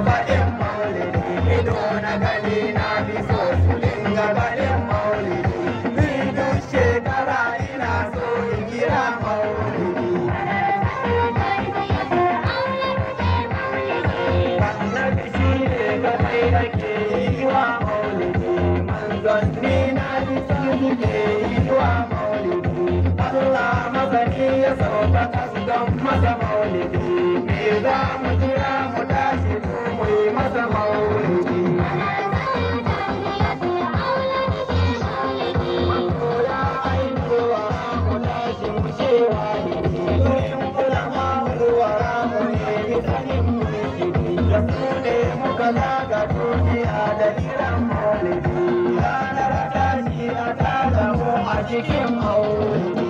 Baɗin maulidi ido na gani na fi so su dinga baɗin maulidi. Ni duk shekara ina so in kira maulidi. Annabi shi ne kadai ake yi wa maulidi. Manzanni na fi so suke yi wa maulidi. Allah masani ya sauka kasdan masa maulidi. Me za mu jira mu tashi mu yi masa maulidi. Masoya ainihuwa mu tashi mu ce wahidi. Turin ulama ulwara mu nemi sanin mulkidi. Da su ne muka zaga duniya da jiran maulidi. Ranar tashi a tada mu a cikin maulidi.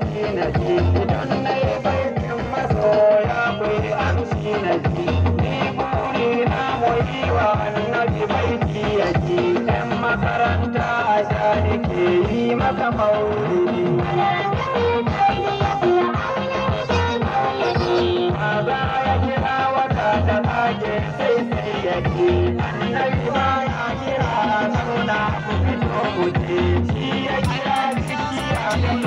Idan na yi baitin masoya bai amshi na ji, ni buri na mu yi wa annabi baiti ya ji. ‘Yan makaranta a sha nake yi maka maulidi. Maza ya kira wata ta kage sai ya ji.